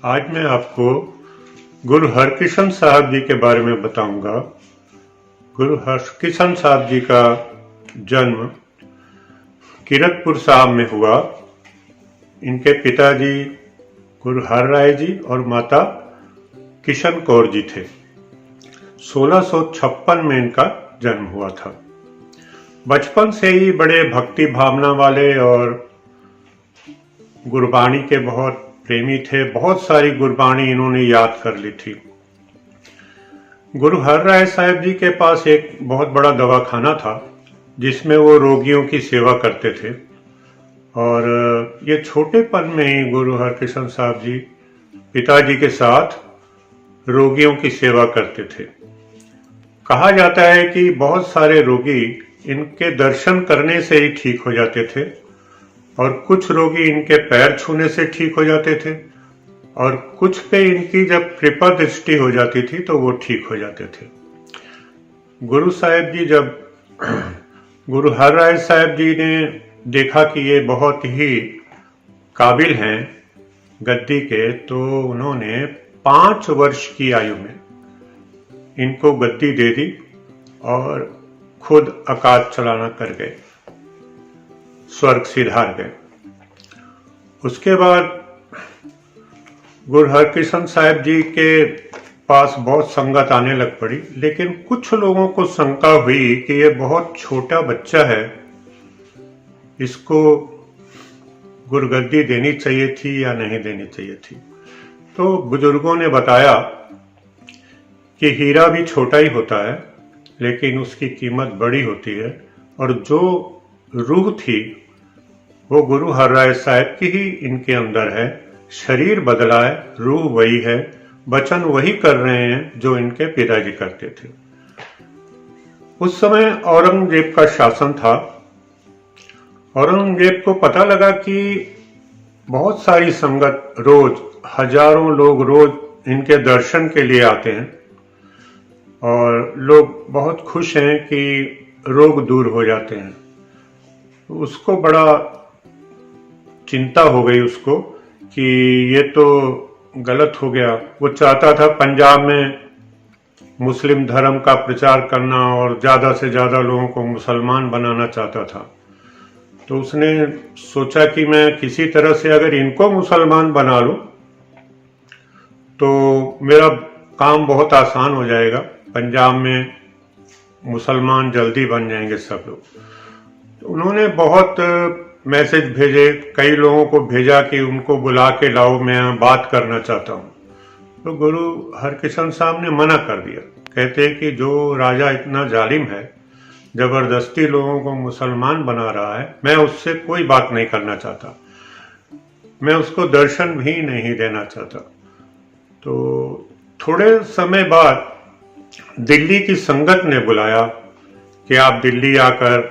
आज मैं आपको गुरु हरकिशन साहब जी के बारे में बताऊंगा। गुरु हरकिशन साहब जी का जन्म कीरतपुर साहब में हुआ। इनके पिताजी गुरु हर राय जी और माता किशन कौर जी थे। 1656 में इनका जन्म हुआ था। बचपन से ही बड़े भक्ति भावना वाले और गुरबाणी के बहुत प्रेमी थे। बहुत सारी गुरबाणी इन्होंने याद कर ली थी। गुरु हर राय साहब जी के पास एक बहुत बड़ा दवाखाना था जिसमें वो रोगियों की सेवा करते थे। और ये छोटेपन में ही गुरु हरकिशन साहब जी पिताजी के साथ रोगियों की सेवा करते थे। कहा जाता है कि बहुत सारे रोगी इनके दर्शन करने से ही ठीक हो जाते थे और कुछ रोगी इनके पैर छूने से ठीक हो जाते थे और कुछ पे इनकी जब कृपा दृष्टि हो जाती थी तो वो ठीक हो जाते थे। गुरु साहब जी जब गुरु हर राय साहब जी ने देखा कि ये बहुत ही काबिल हैं गद्दी के, तो उन्होंने 5 वर्ष की आयु में इनको गद्दी दे दी और खुद आकाश चलाना कर गए, स्वर्ग सिधार गए। उसके बाद गुरु हरकिशन साहब जी के पास बहुत संगत आने लग पड़ी, लेकिन कुछ लोगों को शंका हुई कि ये बहुत छोटा बच्चा है, इसको गुरुगद्दी देनी चाहिए थी या नहीं देनी चाहिए थी। तो बुजुर्गों ने बताया कि हीरा भी छोटा ही होता है लेकिन उसकी कीमत बड़ी होती है, और जो रूह थी वो गुरु हर राय साहब की ही इनके अंदर है। शरीर बदला है, रूह वही है, वचन वही कर रहे हैं जो इनके पिताजी करते थे। उस समय औरंगजेब का शासन था। औरंगजेब को पता लगा कि बहुत सारी संगत, रोज हजारों लोग रोज इनके दर्शन के लिए आते हैं और लोग बहुत खुश हैं कि रोग दूर हो जाते हैं। उसको बड़ा चिंता हो गई उसको कि ये तो गलत हो गया। वो चाहता था पंजाब में मुस्लिम धर्म का प्रचार करना और ज़्यादा से ज़्यादा लोगों को मुसलमान बनाना चाहता था। तो उसने सोचा कि मैं किसी तरह से अगर इनको मुसलमान बना लूं तो मेरा काम बहुत आसान हो जाएगा, पंजाब में मुसलमान जल्दी बन जाएंगे सब लोग। तो उन्होंने बहुत मैसेज भेजे, कई लोगों को भेजा कि उनको बुला के लाओ, मैं बात करना चाहता हूँ। तो गुरु हरकिशन साहब ने मना कर दिया। कहते हैं कि जो राजा इतना जालिम है, जबरदस्ती लोगों को मुसलमान बना रहा है, मैं उससे कोई बात नहीं करना चाहता, मैं उसको दर्शन भी नहीं देना चाहता। तो थोड़े समय बाद दिल्ली की संगत ने बुलाया कि आप दिल्ली आकर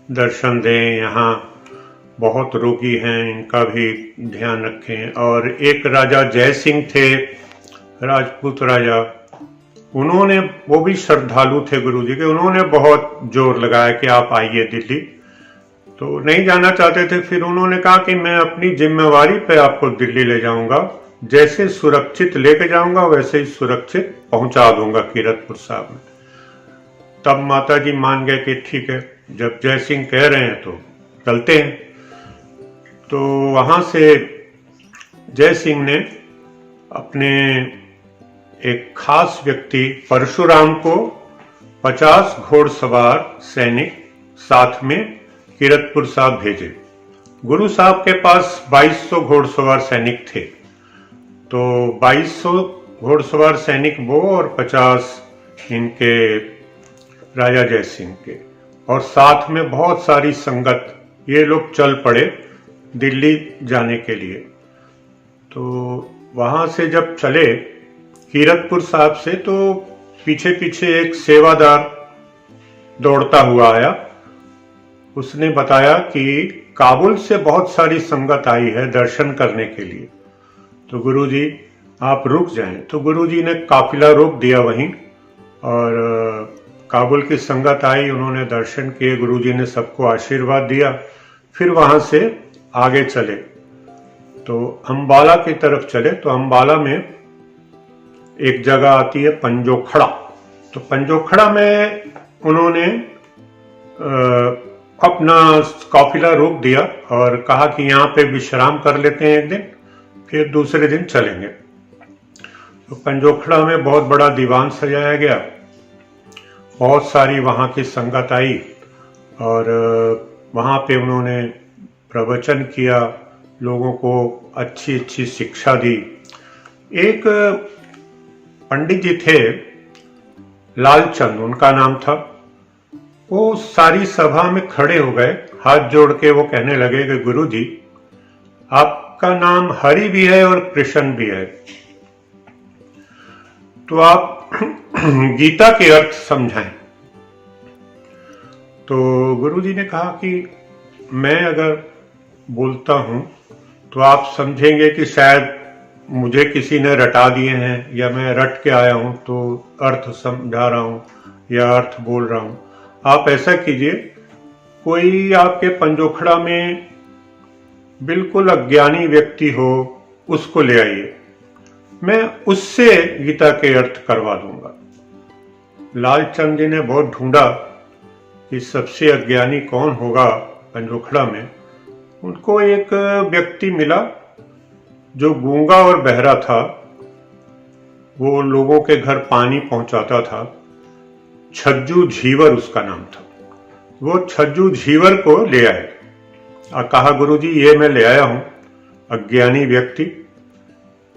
दर्शन दें, यहाँ बहुत रोगी हैं, इनका भी ध्यान रखें। और एक राजा जय सिंह थे, राजपूत राजा, उन्होंने, वो भी श्रद्धालु थे गुरु जी के, उन्होंने बहुत जोर लगाया कि आप आइए दिल्ली। तो नहीं जाना चाहते थे। फिर उन्होंने कहा कि मैं अपनी जिम्मेवारी पे आपको दिल्ली ले जाऊंगा, जैसे सुरक्षित लेके जाऊंगा वैसे ही सुरक्षित पहुंचा दूंगा कीरतपुर साहब में। तब माता जी मान गए कि ठीक है, जब जय सिंह कह रहे हैं तो चलते हैं। तो वहां से जय सिंह ने अपने एक खास व्यक्ति परशुराम को 50 घोड़सवार सैनिक साथ में कीरतपुर साहब भेजे। गुरु साहब के पास 2200 घोड़सवार सैनिक थे। तो 2200 घोड़सवार सैनिक वो और 50 इनके राजा जय सिंह के, और साथ में बहुत सारी संगत, ये लोग चल पड़े दिल्ली जाने के लिए। तो वहां से जब चले कीरतपुर साहब से, तो पीछे पीछे एक सेवादार दौड़ता हुआ आया। उसने बताया कि काबुल से बहुत सारी संगत आई है दर्शन करने के लिए, तो गुरुजी आप रुक जाएं। तो गुरुजी ने काफिला रोक दिया वहीं, और काबुल की संगत आई, उन्होंने दर्शन किए, गुरुजी ने सबको आशीर्वाद दिया। फिर वहां से आगे चले तो अंबाला की तरफ चले तो अंबाला में एक जगह आती है पंजोखड़ा। तो पंजोखड़ा में उन्होंने अपना काफिला रोक दिया और कहा कि यहाँ पे विश्राम कर लेते हैं एक दिन, फिर दूसरे दिन चलेंगे। तो पंजोखड़ा में बहुत बड़ा दीवान सजाया गया, बहुत सारी वहाँ की संगत आई और वहाँ पे उन्होंने प्रवचन किया, लोगों को अच्छी अच्छी शिक्षा दी। एक पंडित जी थे, लालचंद उनका नाम था। वो सारी सभा में खड़े हो गए, हाथ जोड़ के वो कहने लगे कि गुरु जी, आपका नाम हरि भी है और कृष्ण भी है, तो आप गीता के अर्थ समझाएं। तो गुरुजी ने कहा कि मैं अगर बोलता हूं तो आप समझेंगे कि शायद मुझे किसी ने रटा दिए हैं या मैं रट के आया हूं तो अर्थ समझा रहा हूं या अर्थ बोल रहा हूं। आप ऐसा कीजिए, कोई आपके पंजोखड़ा में बिल्कुल अज्ञानी व्यक्ति हो, उसको ले आइए, मैं उससे गीता के अर्थ करवा दूंगा। लालचंद जी ने बहुत ढूंढा कि सबसे अज्ञानी कौन होगा पंजोखड़ा में। उनको एक व्यक्ति मिला जो गूंगा और बहरा था, वो लोगों के घर पानी पहुंचाता था। छज्जू झीवर उसका नाम था। वो छज्जू झीवर को ले आए और कहा, गुरुजी ये मैं ले आया हूं, अज्ञानी व्यक्ति,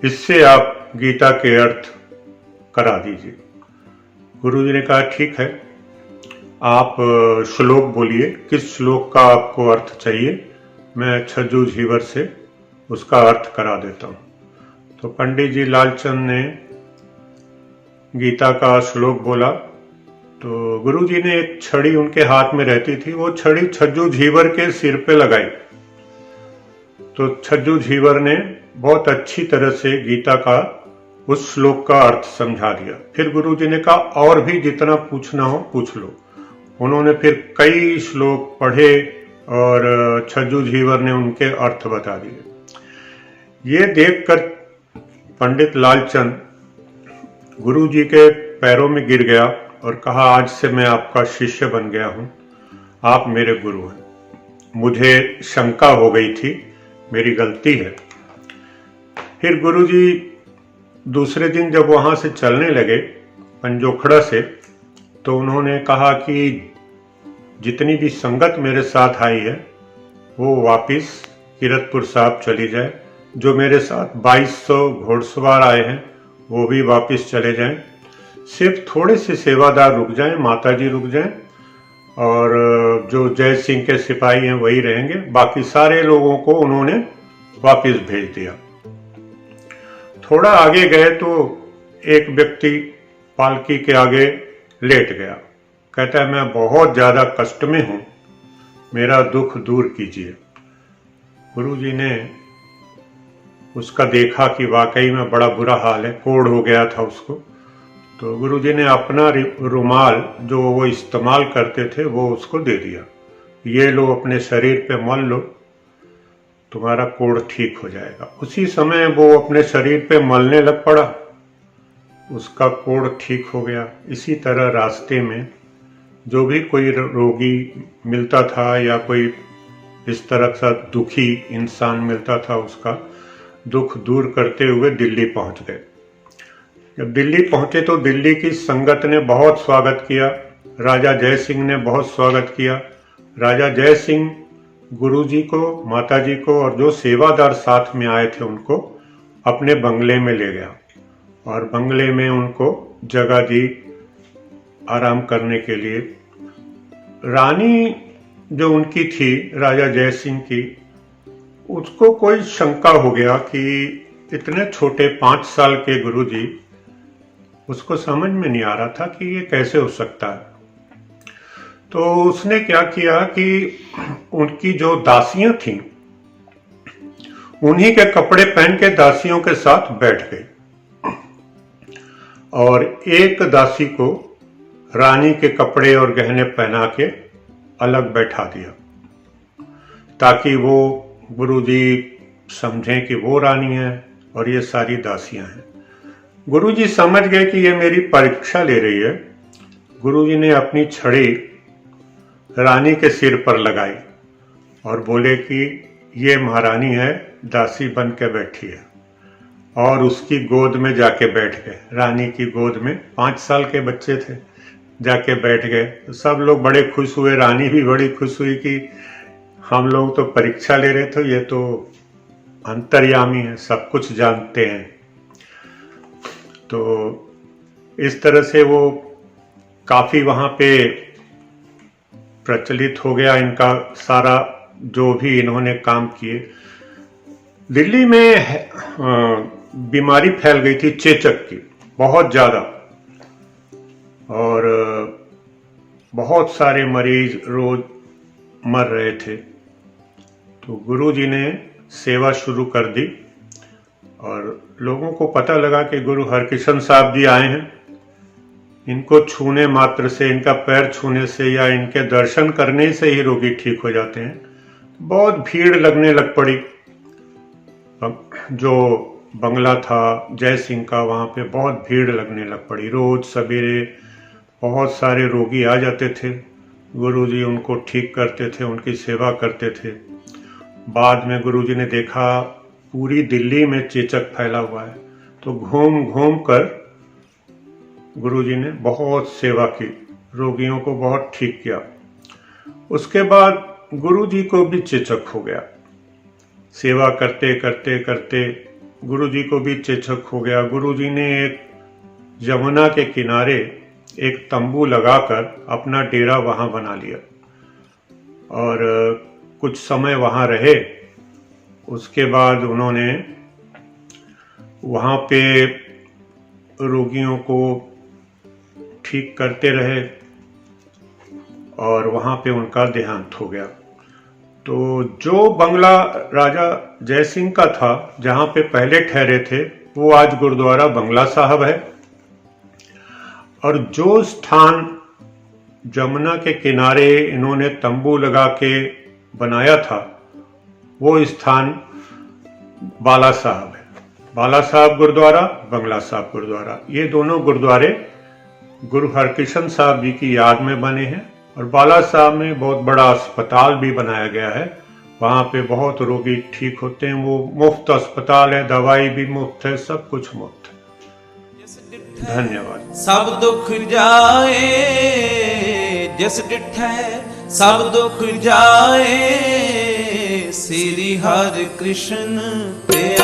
इससे आप गीता के अर्थ करा दीजिए। गुरुजी ने कहा ठीक है, आप श्लोक बोलिए, किस श्लोक का आपको अर्थ चाहिए, मैं छज्जू झीवर से उसका अर्थ करा देता हूं। तो पंडित जी लालचंद ने गीता का श्लोक बोला तो गुरुजी ने एक छड़ी उनके हाथ में रहती थी, वो छड़ी छज्जू झीवर के सिर पे लगाई। तो छज्जू झीवर ने बहुत अच्छी तरह से गीता का उस श्लोक का अर्थ समझा दिया। फिर गुरुजी ने कहा और भी जितना पूछना हो पूछ लो। उन्होंने फिर कई श्लोक पढ़े और छज्जू झीवर ने उनके अर्थ बता दिए। ये देखकर पंडित लालचंद गुरुजी के पैरों में गिर गया और कहा, आज से मैं आपका शिष्य बन गया हूं, आप मेरे गुरु हैं। मुझे शंका हो गई थी, मेरी गलती है। फिर गुरुजी दूसरे दिन जब वहां से चलने लगे पंजोखड़ा से, तो उन्होंने कहा कि जितनी भी संगत मेरे साथ आई है वो वापिस कीरतपुर साहब चली जाए। जो मेरे साथ 2200 घोड़सवार आए हैं वो भी वापिस चले जाएं। सिर्फ थोड़े से सेवादार रुक जाएं, माताजी रुक जाएं और जो जय सिंह के सिपाही हैं वही रहेंगे। बाकी सारे लोगों को उन्होंने वापिस भेज दिया। थोड़ा आगे गए तो एक व्यक्ति पालकी के आगे लेट गया। कहता है, मैं बहुत ज्यादा कष्ट में हूं, मेरा दुख दूर कीजिए। गुरुजी ने उसका देखा कि वाकई में बड़ा बुरा हाल है, कोढ़ हो गया था उसको। तो गुरुजी ने अपना रुमाल जो वो इस्तेमाल करते थे वो उसको दे दिया, ये लो अपने शरीर पे मल लो, तुम्हारा कोढ़ ठीक हो जाएगा। उसी समय वो अपने शरीर पे मलने लग पड़ा, उसका कोढ़ ठीक हो गया। इसी तरह रास्ते में जो भी कोई रोगी मिलता था या कोई इस तरह का दुखी इंसान मिलता था, उसका दुख दूर करते हुए दिल्ली पहुंच गए। जब दिल्ली पहुंचे तो दिल्ली की संगत ने बहुत स्वागत किया, राजा जय सिंह ने बहुत स्वागत किया। राजा जय सिंह गुरुजी को, माताजी को और जो सेवादार साथ में आए थे उनको अपने बंगले में ले गया और बंगले में उनको जगह दी आराम करने के लिए। रानी जो उनकी थी, राजा जय सिंह की, उसको कोई शंका हो गया कि इतने छोटे 5 साल के गुरुजी, उसको समझ में नहीं आ रहा था कि ये कैसे हो सकता है। तो उसने क्या किया कि उनकी जो दासियां थीं, उन्हीं के कपड़े पहन के दासियों के साथ बैठ गए और एक दासी को रानी के कपड़े और गहने पहना के अलग बैठा दिया। ताकि वो गुरु जी समझें कि वो रानी है और ये सारी दासियां हैं। गुरु जी समझ गए कि ये मेरी परीक्षा ले रही है। गुरु जी ने अपनी छड़ी रानी के सिर पर लगाई और बोले कि ये महारानी है, दासी बन के बैठी है, और उसकी गोद में जाके बैठ गए। रानी की गोद में 5 साल के बच्चे थे, जाके बैठ गए। तो सब लोग बड़े खुश हुए, रानी भी बड़ी खुश हुई कि हम लोग तो परीक्षा ले रहे थे, ये तो अंतर्यामी है, सब कुछ जानते हैं। तो इस तरह से वो काफी वहां पे प्रचलित हो गया इनका सारा जो भी इन्होंने काम किए। दिल्ली में बीमारी फैल गई थी चेचक की, बहुत ज्यादा, और बहुत सारे मरीज रोज मर रहे थे। तो गुरु जी ने सेवा शुरू कर दी और लोगों को पता लगा कि गुरु हरकिशन साहब जी आए हैं। इनको छूने मात्र से, इनका पैर छूने से या इनके दर्शन करने से ही रोगी ठीक हो जाते हैं। बहुत भीड़ लगने लग पड़ी। जो बंगला था जय सिंह का, वहाँ पे बहुत भीड़ लगने लग पड़ी। रोज सवेरे बहुत सारे रोगी आ जाते थे, गुरुजी उनको ठीक करते थे, उनकी सेवा करते थे। बाद में गुरुजी ने देखा पूरी दिल्ली में चेचक फैला हुआ है, तो घूम घूम कर गुरुजी ने बहुत सेवा की, रोगियों को बहुत ठीक किया। उसके बाद गुरुजी को भी चेचक हो गया। सेवा करते करते करते गुरुजी को भी चेचक हो गया। गुरुजी ने एक यमुना के किनारे एक तंबू लगाकर अपना डेरा वहां बना लिया और कुछ समय वहां रहे। उसके बाद उन्होंने वहां पे रोगियों को ठीक करते रहे और वहां पे उनका देहांत हो गया। तो जो बंगला राजा जय सिंह का था, जहां पे पहले ठहरे थे, वो आज गुरुद्वारा बंगला साहब है। और जो स्थान जमुना के किनारे इन्होंने तंबू लगा के बनाया था, वो स्थान बाला साहब है। बाला साहब गुरुद्वारा, बंगला साहब गुरुद्वारा, ये दोनों गुरुद्वारे गुरु हरकिशन साहब जी की याद में बने हैं। और बाला साहब में बहुत बड़ा अस्पताल भी बनाया गया है, वहाँ पे बहुत रोगी ठीक होते हैं। वो मुफ्त अस्पताल है, दवाई भी मुफ्त है, सब कुछ मुफ्त है। धन्यवाद। सब दुख जाए जिस डिठै, सब दुख जाए श्री हर कृष्ण पे